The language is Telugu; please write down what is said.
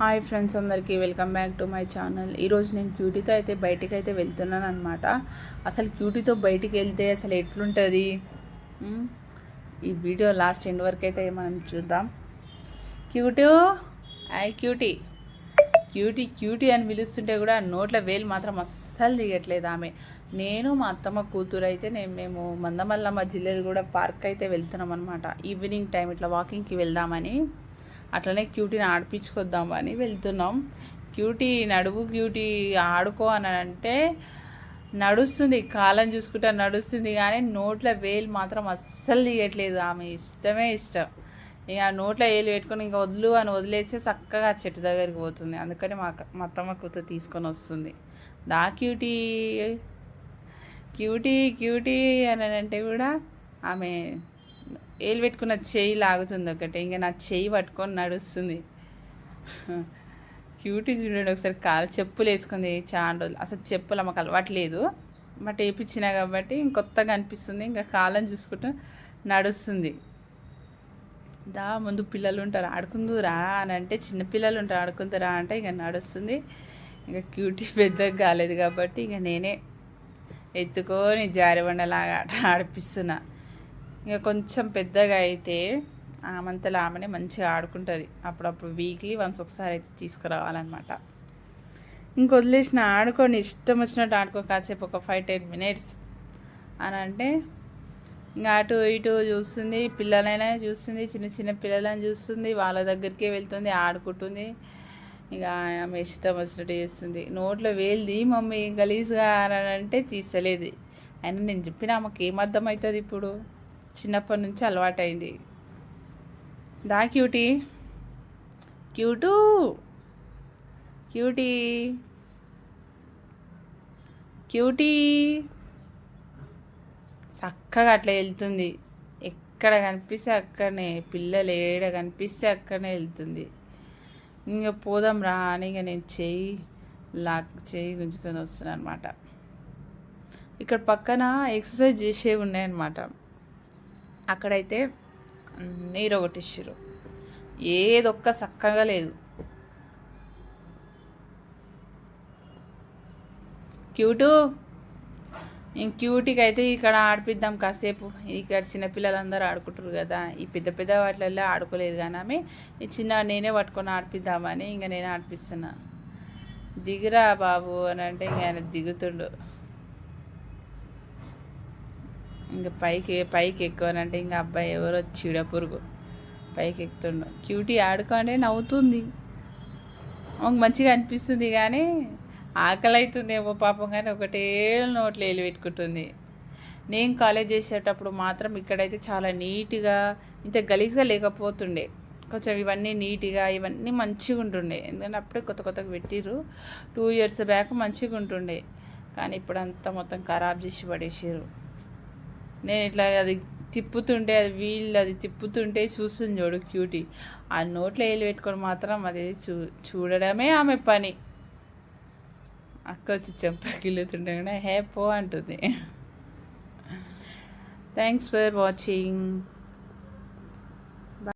హాయ్ ఫ్రెండ్స్, అందరికీ welcome back to my channel. ఈరోజు నేను క్యూటీతో అయితే బయటికి అయితే వెళ్తున్నాను అనమాట. అసలు క్యూటీతో బయటికి వెళ్తే అసలు ఎట్లుంటుంది ఈ వీడియో లాస్ట్ ఎండ్ వరకు అయితే మనం చూద్దాం. క్యూటీ, క్యూటీ క్యూటీ క్యూటీ అని పిలుస్తుంటే కూడా నోట్ల వేలు మాత్రం అస్సలు దిగట్లేదు ఆమె. నేను మా అత్తమ్మ కూతురు అయితే మేము మందమల్లమ్మ జిల్లాలో కూడా పార్క్ అయితే వెళ్తున్నాం అనమాట. ఈవినింగ్ టైం ఇట్లా వాకింగ్కి వెళ్దామని, అట్లనే క్యూటీని ఆడిపించుకొద్దామని వెళ్తున్నాం. క్యూటీ నడువు, క్యూటీ ఆడుకో అని అంటే నడుస్తుంది, కాలం చూసుకుంటా నడుస్తుంది, కానీ నోట్ల వేలు మాత్రం అస్సలు దిగట్లేదు. ఆమె ఇష్టమే ఇష్టం. ఇక నోట్ల వేలు పెట్టుకొని ఇంకా వదులు అని వదిలేస్తే చక్కగా చెట్టు దగ్గరికి పోతుంది. అందుకని మా అత్తమ్మ కూతురు తీసుకొని వస్తుంది. దా క్యూటీ, క్యూటీ క్యూటీ అని అంటే కూడా ఆమె ఏలు పెట్టుకున్న చెయ్యి లాగుతుంది ఒకటి, ఇంకా నా చెయ్యి పట్టుకొని నడుస్తుంది. క్యూటీ చూడండి ఒకసారి, కాలు చెప్పులు వేసుకుంది చాలా రోజులు. అసలు చెప్పులు మాకు అలవాట్లేదు, బట్ వేయించినా కాబట్టి ఇంకొత్తగా అనిపిస్తుంది. ఇంకా కాలం చూసుకుంటూ నడుస్తుంది. దా ముందు పిల్లలు ఉంటారు ఆడుకుందురా అని అంటే, చిన్నపిల్లలు ఉంటారు ఆడుకుందురా అంటే ఇక నడుస్తుంది. ఇంకా క్యూటీ పెద్దగా కాలేదు కాబట్టి ఇక నేనే ఎత్తుకొని జారిబండలాగా ఆడిపిస్తున్నా. ఇంకా కొంచెం పెద్దగా అయితే ఆమంతలో ఆమెనే మంచిగా ఆడుకుంటుంది. అప్పుడప్పుడు వీక్లీ వన్స్ ఒకసారి అయితే తీసుకురావాలన్నమాట. ఇంక వదిలేసిన ఆడుకొని ఇష్టం వచ్చినట్టు ఆడుకో, కాసేపు ఒక 5-10 minutes అని అంటే ఇంకా అటు ఇటు చూస్తుంది. పిల్లలైనా చూస్తుంది, చిన్న చిన్న పిల్లలని చూస్తుంది, వాళ్ళ దగ్గరికే వెళ్తుంది, ఆడుకుంటుంది. ఇక ఆమె ఇష్టం వచ్చినట్టు చేస్తుంది. నోట్లో వేలుది మమ్మీ గలీజ్గా అని అంటే తీసలేదు. అయినా నేను చెప్పిన ఆమెకి ఏమర్థమవుతుంది, ఇప్పుడు చిన్నప్పటి నుంచి అలవాటైంది. దా క్యూటీ, క్యూటూ, క్యూటీ, క్యూటీ చక్కగా అట్లా వెళ్తుంది. ఎక్కడ కనిపిస్తే అక్కడనే, పిల్లలు ఏడ కనిపిస్తే అక్కడనే వెళ్తుంది. ఇంకా పోదాం రా అని ఇక నేను చెయ్యి గుంజుకొని వస్తున్నాను అనమాట. ఇక్కడ పక్కన ఎక్సర్సైజ్ చేసేవి ఉన్నాయన్నమాట. అక్కడైతే నీరు ఒకటిచ్చిర్రు, ఏదొక్క చక్కగా లేదు. క్యూటు, క్యూటీకి అయితే ఇక్కడ ఆడిపిద్దాం కాసేపు. ఇక్కడ చిన్నపిల్లలందరూ ఆడుకుంటారు కదా, ఈ పెద్ద పెద్ద వాటిల్లో ఆడుకోలేదు కానీ ఆమె ఈ చిన్న నేనే పట్టుకొని ఆడిపిద్దామని ఇంకా నేనే ఆడిపిస్తున్నా. దిగురా బాబు అని అంటే ఇంక ఆయన దిగుతుండు. ఇంకా పైకి ఎక్కువనంటే ఇంకా అబ్బాయి ఎవరో చీడపురుగు పైకి ఎక్కుతుండు. క్యూటీ ఆడుకోండి నవ్వుతుంది, మంచిగా అనిపిస్తుంది, కానీ ఆకలి అవుతుందేమో పాపం, కానీ ఒకటే నోట్లో వేలు పెట్టుకుంటుంది. నేను కాలేజ్ చేసేటప్పుడు మాత్రం ఇక్కడైతే చాలా నీట్గా, ఇంత గలీజ్గా లేకపోతుండే. కొంచెం ఇవన్నీ నీట్గా, ఇవన్నీ మంచిగా ఉంటుండే. ఎందుకంటే అప్పుడే కొత్తగా పెట్టిర్రు. 2 years బ్యాక్ మంచిగా ఉంటుండే, కానీ ఇప్పుడు అంతా మొత్తం ఖరాబ్ చేసి పడేసారు. నేను ఇట్లా అది తిప్పుతుంటే, అది తిప్పుతుంటే చూస్తుంది చూడు క్యూటీ. ఆ నోట్లో వేలు పెట్టుకొని మాత్రం అది చూడడమే ఆమె పని. అక్క వచ్చి చెంపకిల్లుతుంటే కూడా హే పో అంటుంది. Thanks for watching.